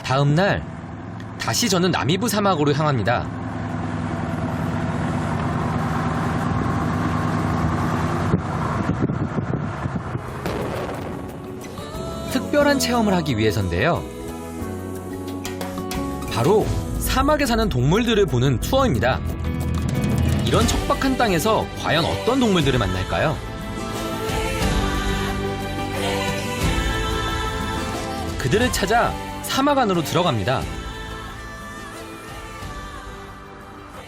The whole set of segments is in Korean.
다음 날 다시 저는 나미부 사막으로 향합니다. 특별한 체험을 하기 위해서인데요. 바로 사막에 사는 동물들을 보는 투어입니다. 이런 척박한 땅에서 과연 어떤 동물들을 만날까요? 그들을 찾아 사막 안으로 들어갑니다.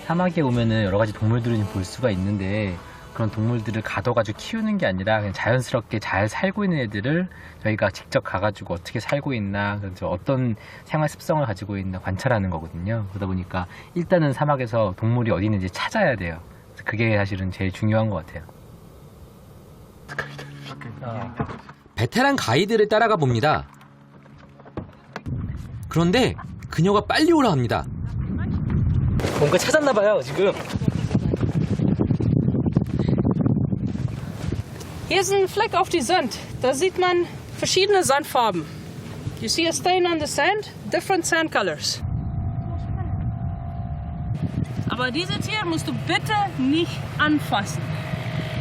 사막에 오면은 여러 가지 동물들을 볼 수가 있는데 그런 동물들을 가둬가지고 키우는 게 아니라 그냥 자연스럽게 잘 살고 있는 애들을 저희가 직접 가가지고 어떻게 살고 있나, 어떤 생활 습성을 가지고 있나 관찰하는 거거든요. 그러다 보니까 일단은 사막에서 동물이 어디 있는지 찾아야 돼요. 그게 사실은 제일 중요한 것 같아요. 베테랑 가이드를 따라가 봅니다. 그런데 그녀가 빨리 오라 합니다. 뭔가 찾았나 봐요, 지금. Hier ist ein Fleck auf die Sand. Da sieht man verschiedene Sandfarben. You see a stain on the sand? Different sand colors. Aber diese Tiere musst du bitte nicht anfassen.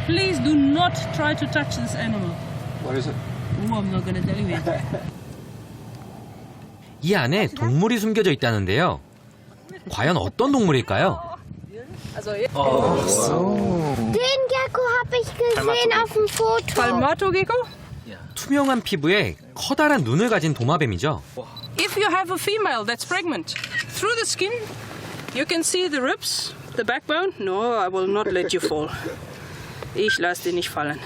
Please do not try to touch this animal. What is it? Oh, I'm not going to tell you yet. 이 안에 동물이 숨겨져 있다는데요. 과연 어떤 동물일까요? Den Gecko habe ich gesehen auf dem Foto. Palmato gecko? 투명한 피부에 커다란 눈을 가진 도마뱀이죠. If you have a female that's pregnant, through the skin, you can see the ribs, the backbone. No, I will not let you fall. Ich lasse dich nicht fallen.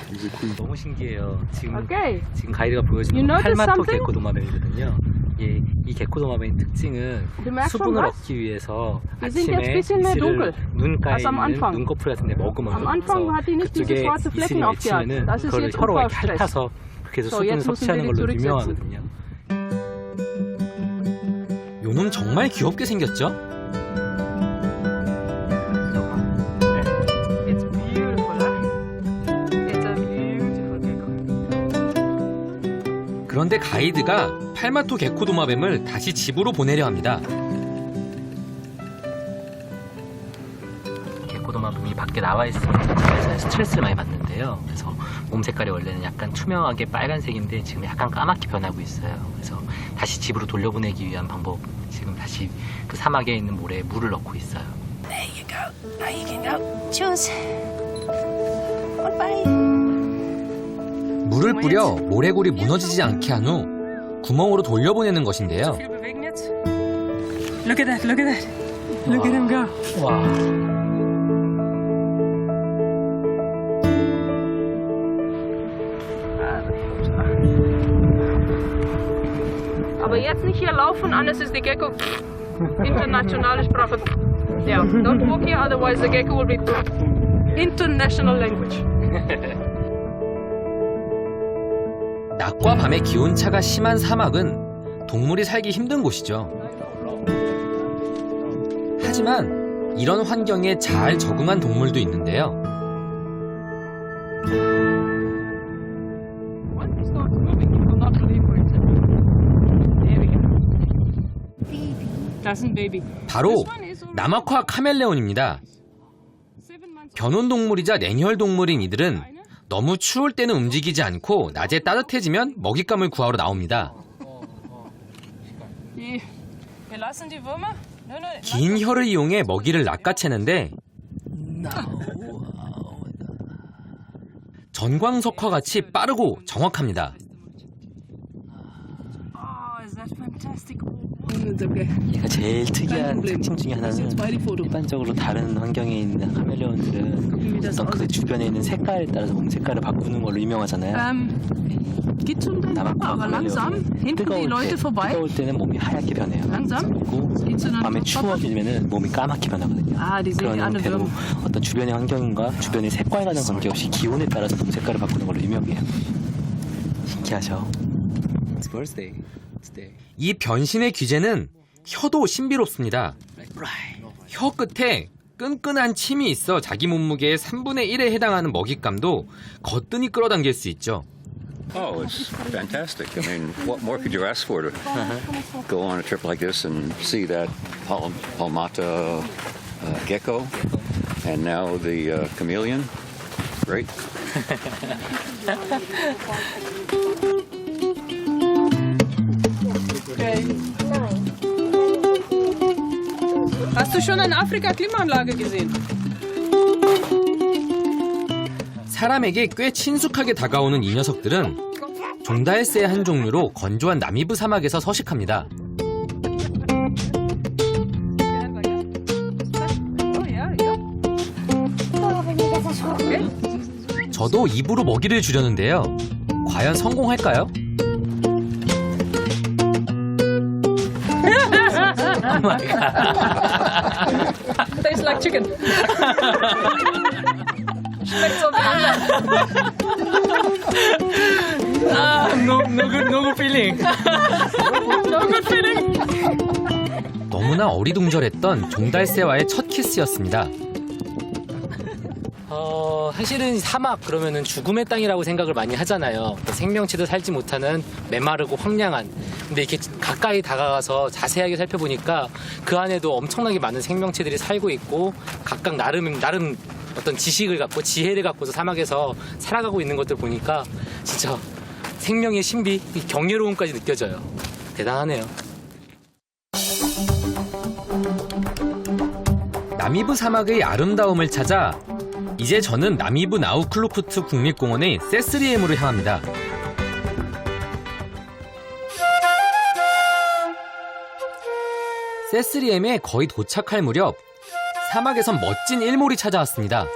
너무 신기해요. 지금 Okay. 가이드가 보여준 You notice 팔마토 something? 개코 도마뱀이거든요. 이 개코 도마뱀의 특징은 Du merkst schon 수분을 was? 얻기 위해서 Die sind jetzt 아침에 bisschen mehr dunkel 이슬을 눈가에 als am 있는 Anfang. 눈꺼풀 같은 데 머금어요. Am Anfang hat die nicht diese 그쪽에 schwarze Flecken 이슬이 aufgehabt. 맺히면은 Das ist 그걸 jetzt 혀로 이렇게 Aufbaustress. 핥아서 그렇게 해서 So, 수분을 jetzt müssen 섭취하는 wir die 걸로 zurücksetzen. 유명하거든요. 요놈 정말 귀엽게 생겼죠? It's beautiful, huh? It's a beautiful gecko. 그런데 가이드가 팔마토 개코 도마뱀을 다시 집으로 보내려 합니다. 개코 도마뱀이 밖에 나와 있으면 스트레스를 많이 받는데요. 그래서 몸 색깔이 원래는 약간 투명하게 빨간색인데 지금 약간 까맣게 변하고 있어요. 그래서 다시 집으로 돌려보내기 위한 방법, 지금 다시 그 사막에 있는 모래에 물을 넣고 있어요. There you go. Now you can go. Tschüss. Goodbye. 물을 뿌려 모래골이 무너지지 않게 한 후 구멍으로 돌려보내는 것인데요. Viel bewegen jetzt. Look at that, look at that. Look at him go. 와. Aber jetzt nicht hier laufen, anders ist die Gecko internationale Sprache. Yeah, don't walk here, otherwise the gecko will be international language. 낮과 밤의 기온차가 심한 사막은 동물이 살기 힘든 곳이죠. 하지만 이런 환경에 잘 적응한 동물도 있는데요. Once it starts moving, you will not believe where it's at. There we go. That's a baby. 바로 남아화 카멜레온입니다. 7 months 변온동물이자 냉혈동물인 이들은 너무 추울 때는 움직이지 않고 낮에 따뜻해지면 먹잇감을 구하러 나옵니다. Wir lassen die Würmer. No, no. 긴 혀를 이용해 먹이를 낚아채는데 전광석화 같이 빠르고 정확합니다. Oh, is that fantastic? 얘가 제일 특이한 특징 중에 하나는 일반적으로 다른 환경에 있는 카멜레온들은 어떤 그 주변에 있는 색깔에 따라서 몸 색깔을 바꾸는 걸로 유명하잖아요. Geht schon dein Papa, aber langsam. Hinten die Leute vorbei. 뜨거울 때는 몸이 하얗게 변해요. Langsam. 그리고 Geht's zu deinem 밤에 Papa? 추워지면은 몸이 까맣게 변하거든요. Ah, die sehen 그런 wie andere 형태로 Würmer. 어떤 주변의 환경과 주변의 색깔과는 관계없이 기온에 따라서 몸 색깔을 바꾸는 걸로 유명해요. 신기하죠? It's birthday. Today. 이 변신의 귀재는 혀도 신비롭습니다. 혀 끝에 끈끈한 침이 있어 자기 몸무게의 3분의 1에 해당하는 먹잇감도 거뜬히 끌어당길 수 있죠. Oh, it's fantastic. I mean, what more could you ask for to go on a trip like this and see that palmata gecko and now the chameleon? Great. Hast du schon eine Afrika-Klimaanlage gesehen? 사람에게 꽤 친숙하게 다가오는 이 녀석들은 종달새의 한 종류로 건조한 나미브 사막에서 서식합니다. 저도 입으로 먹이를 주려는데요. 과연 성공할까요? Tastes like chicken. Schmeckt so wie No good feeling. 너무나 어리둥절했던 종달새와의 첫 키스였습니다. 사실은 사막 그러면은 죽음의 땅이라고 생각을 많이 하잖아요. 생명체도 살지 못하는 메마르고 황량한. 근데 이렇게 가까이 다가가서 자세하게 살펴보니까 그 안에도 엄청나게 많은 생명체들이 살고 있고 각각 나름 어떤 지식을 갖고 지혜를 갖고서 사막에서 살아가고 있는 것들 보니까 진짜 생명의 신비, 이 경이로움까지 느껴져요. 대단하네요. 나미브 사막의 아름다움을 찾아 이제 저는 나미브 나우클루프트 국립공원의 세스리엠으로 향합니다. 세스리엠에 거의 도착할 무렵 사막에선 멋진 일몰이 찾아왔습니다.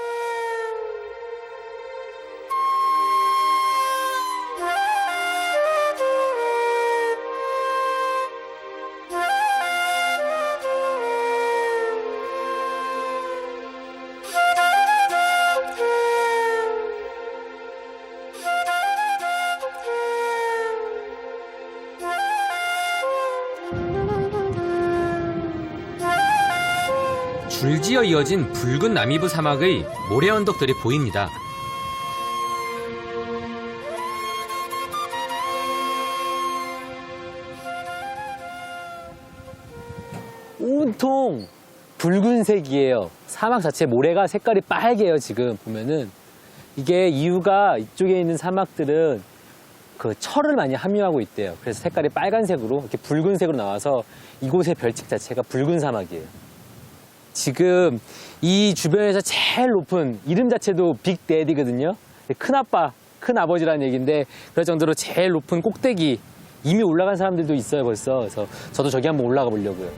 줄지어 이어진 붉은 나미브 사막의 모래 언덕들이 보입니다. 온통 붉은색이에요. 사막 자체 모래가 색깔이 빨개요. 지금 보면은 이게 이유가 이쪽에 있는 사막들은 그 철을 많이 함유하고 있대요. 그래서 색깔이 빨간색으로 이렇게 붉은색으로 나와서 이곳의 별칭 자체가 붉은 사막이에요. 지금 이 주변에서 제일 높은 이름 자체도 빅데디거든요. 큰아빠, 큰아버지라는 얘기인데 그럴 정도로 제일 높은 꼭대기 이미 올라간 사람들도 있어요 벌써. 그래서 저도 저기 한번 올라가 보려고요.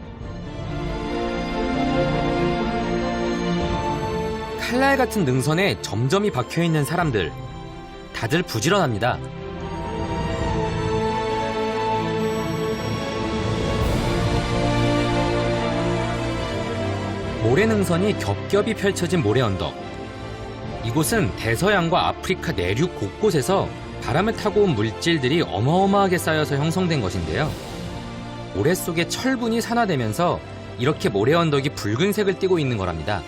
칼날 같은 능선에 점점이 박혀있는 사람들. 다들 부지런합니다. 모래 능선이 겹겹이 펼쳐진 모래 언덕. 이곳은 대서양과 아프리카 내륙 곳곳에서 바람을 타고 온 물질들이 어마어마하게 쌓여서 형성된 것인데요. 모래 속에 철분이 산화되면서 이렇게 모래 언덕이 붉은색을 띠고 있는 거랍니다.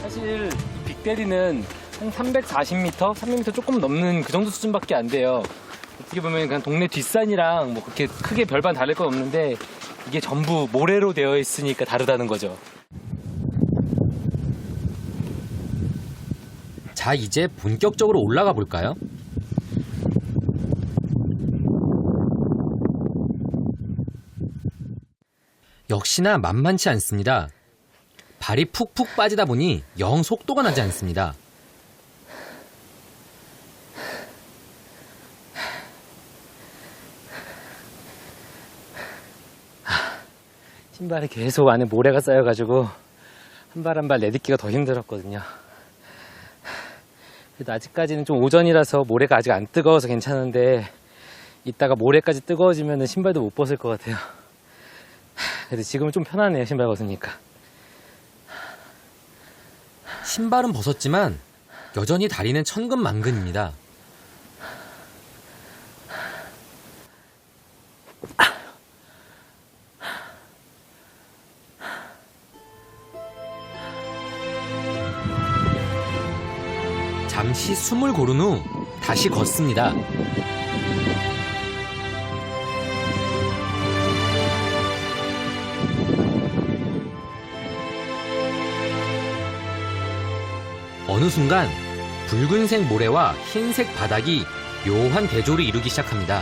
사실 이 빅데디는 한 340m, 300m 조금 넘는 그 정도 수준밖에 안 돼요. 어떻게 보면 그냥 동네 뒷산이랑 뭐 그렇게 크게 별반 다를 건 없는데 이게 전부 모래로 되어 있으니까 다르다는 거죠. 자, 이제 본격적으로 올라가 볼까요? 역시나 만만치 않습니다. 발이 푹푹 빠지다 보니 영 속도가 나지 않습니다. 신발에 계속 안에 모래가 쌓여가지고 한 발 한 발 내딛기가 더 힘들었거든요. 그래도 아직까지는 좀 오전이라서 모래가 아직 안 뜨거워서 괜찮은데 이따가 모래까지 뜨거워지면 신발도 못 벗을 것 같아요. 그래도 지금은 좀 편하네요, 신발 벗으니까. 신발은 벗었지만 여전히 다리는 천근만근입니다. 잠시 숨을 고른 후 다시 걷습니다. 어느 순간 붉은색 모래와 흰색 바닥이 묘한 대조를 이루기 시작합니다.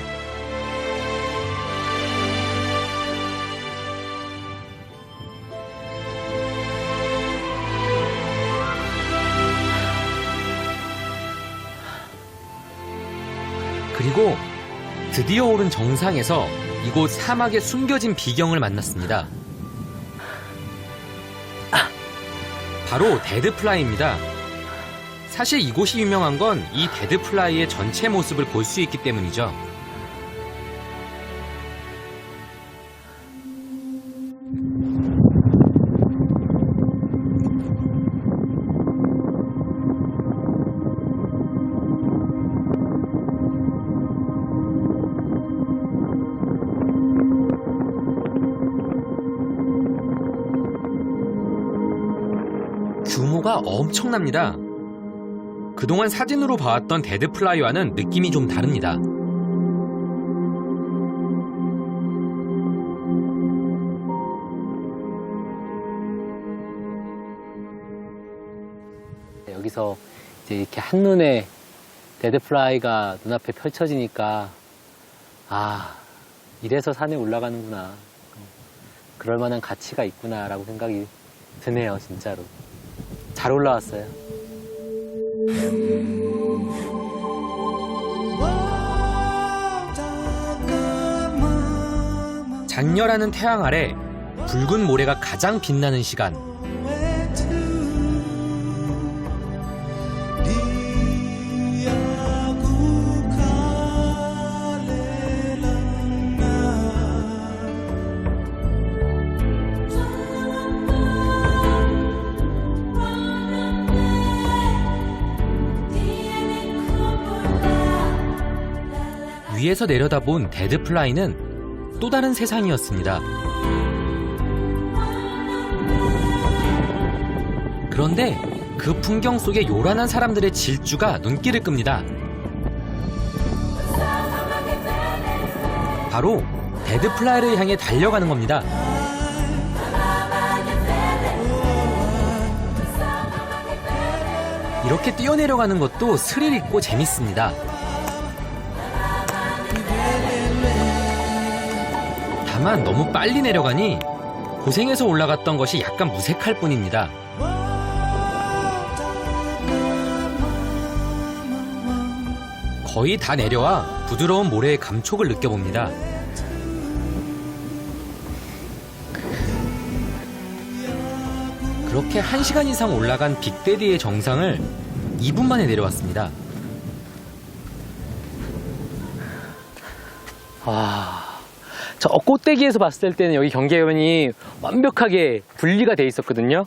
그리고 드디어 오른 정상에서 이곳 사막에 숨겨진 비경을 만났습니다. 바로 데드플라이입니다. 사실 이곳이 유명한 건 이 데드플라이의 전체 모습을 볼 수 있기 때문이죠. 규모가 엄청납니다. 그동안 사진으로 봐왔던 데드플라이와는 느낌이 좀 다릅니다. 여기서 이제 이렇게 한눈에 데드플라이가 눈앞에 펼쳐지니까 아, 이래서 산에 올라가는구나. 그럴 만한 가치가 있구나라고 생각이 드네요, 진짜로. 잘 올라왔어요. 장렬하는 태양 아래 붉은 모래가 가장 빛나는 시간. 위에서 내려다본 데드플라이는 또 다른 세상이었습니다. 그런데 그 풍경 속에 요란한 사람들의 질주가 눈길을 끕니다. 바로 데드플라이를 향해 달려가는 겁니다. 이렇게 뛰어내려가는 것도 스릴 있고 재밌습니다. 다만 너무 빨리 내려가니 고생해서 올라갔던 것이 약간 무색할 뿐입니다. 거의 다 내려와 부드러운 모래의 감촉을 느껴봅니다. 그렇게 1시간 이상 올라간 빅데디의 정상을 2분 만에 내려왔습니다. 저 꼭대기에서 봤을 때는 여기 경계선이 완벽하게 분리가 돼 있었거든요.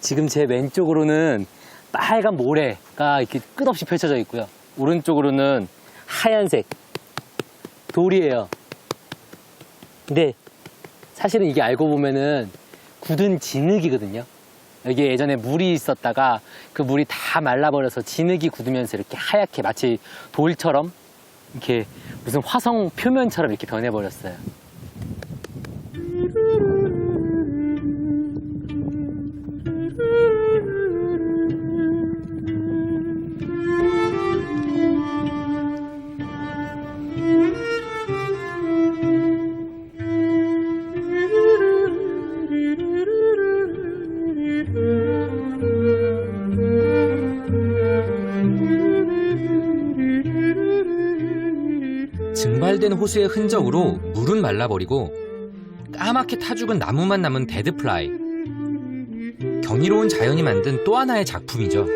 지금 제 왼쪽으로는 빨간 모래가 이렇게 끝없이 펼쳐져 있고요. 오른쪽으로는 하얀색 돌이에요. 근데 사실은 이게 알고 보면은 굳은 진흙이거든요. 여기 예전에 물이 있었다가 그 물이 다 말라버려서 진흙이 굳으면서 이렇게 하얗게 마치 돌처럼 이렇게 무슨 화성 표면처럼 이렇게 변해버렸어요. 증발된 호수의 흔적으로 물은 말라버리고 까맣게 타죽은 나무만 남은 데드플라이. 경이로운 자연이 만든 또 하나의 작품이죠.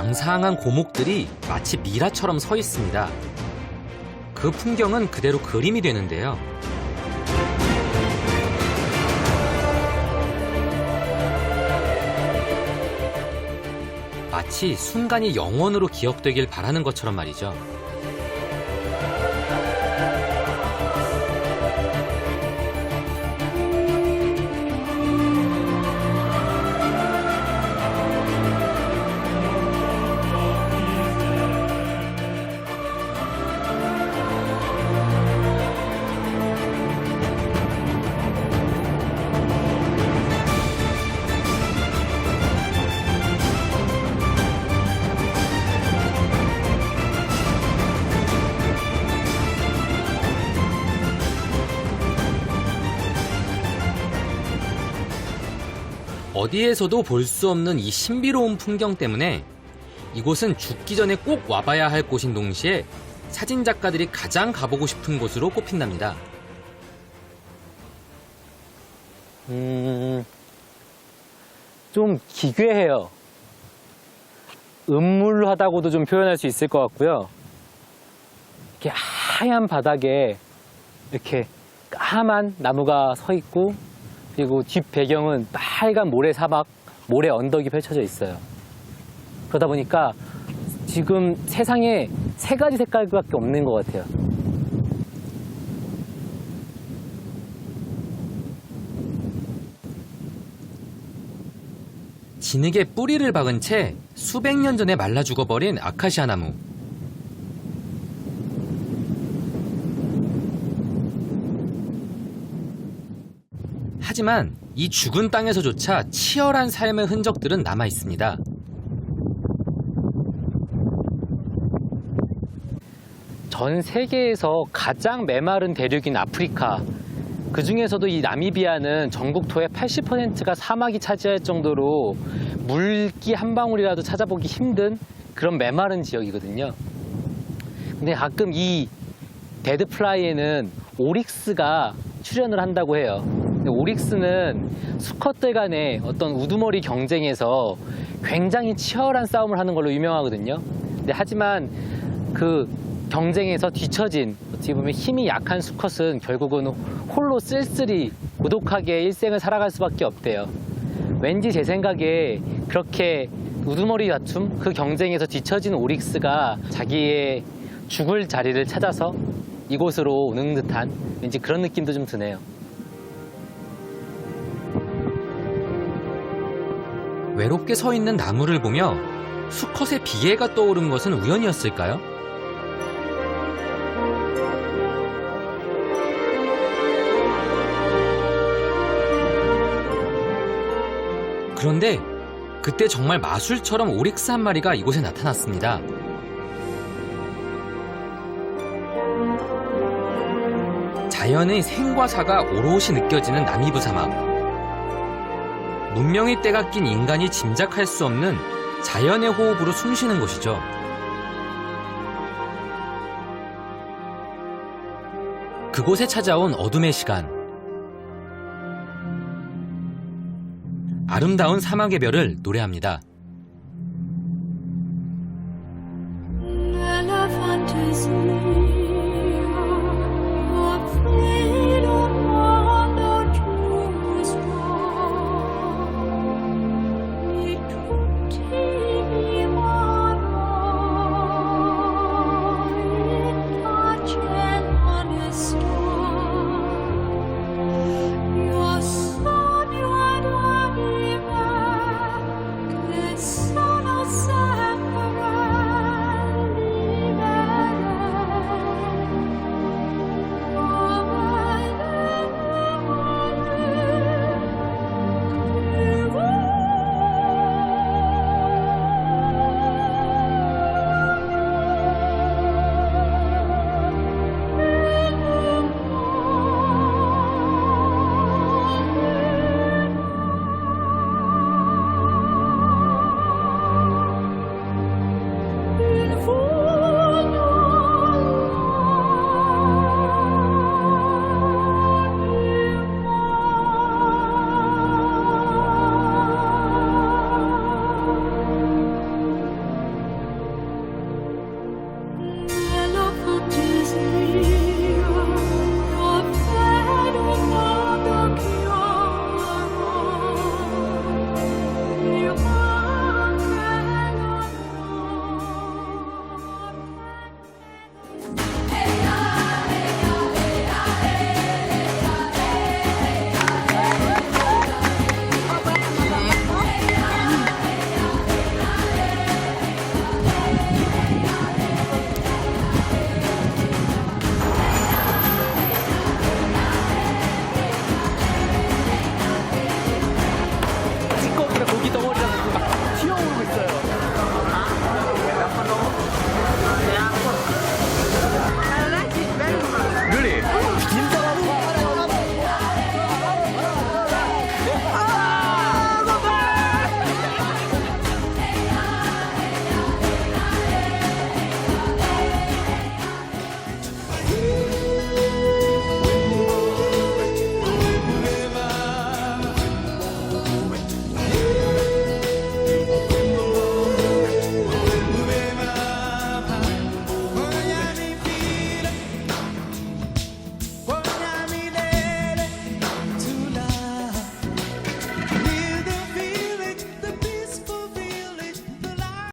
앙상한 고목들이 마치 미라처럼 서 있습니다. 그 풍경은 그대로 그림이 되는데요. 마치 순간이 영원으로 기억되길 바라는 것처럼 말이죠. 어디에서도 볼 수 없는 이 신비로운 풍경 때문에 이곳은 죽기 전에 꼭 와봐야 할 곳인 동시에 사진작가들이 가장 가보고 싶은 곳으로 꼽힌답니다. 좀 기괴해요. 음물하다고도 좀 표현할 수 있을 것 같고요. 이렇게 하얀 바닥에 이렇게 까만 나무가 서 있고, 그리고 뒷 배경은 빨간 모래 사막, 모래 언덕이 펼쳐져 있어요. 그러다 보니까 지금 세상에 3가지 색깔밖에 없는 것 같아요. 진흙에 뿌리를 박은 채 수백 년 전에 말라 죽어버린 아카시아 나무. 하지만 이 죽은 땅에서조차 치열한 삶의 흔적들은 남아 있습니다. 전 세계에서 가장 메마른 대륙인 아프리카, 그 중에서도 이 나미비아는 전국토의 80%가 사막이 차지할 정도로 물기 한 방울이라도 찾아보기 힘든 그런 메마른 지역이거든요. 근데 가끔 이 데드플라이에는 오릭스가 출연을 한다고 해요. 근데 오릭스는 수컷들 간의 어떤 우두머리 경쟁에서 굉장히 치열한 싸움을 하는 걸로 유명하거든요. 근데 하지만 그 경쟁에서 뒤처진, 어떻게 보면 힘이 약한 수컷은 결국은 홀로 쓸쓸히 고독하게 일생을 살아갈 수밖에 없대요. 왠지 제 생각에 그렇게 우두머리 다툼, 그 경쟁에서 뒤처진 오릭스가 자기의 죽을 자리를 찾아서 이곳으로 오는 듯한 왠지 그런 느낌도 좀 드네요. 외롭게 서 있는 나무를 보며 수컷의 비애가 떠오른 것은 우연이었을까요? 그런데 그때 정말 마술처럼 오릭스 한 마리가 이곳에 나타났습니다. 자연의 생과 사가 오롯이 느껴지는 나미브 사막. 문명의 때가 낀 인간이 짐작할 수 없는 자연의 호흡으로 숨쉬는 곳이죠. 그곳에 찾아온 어둠의 시간. 아름다운 사막의 별을 노래합니다.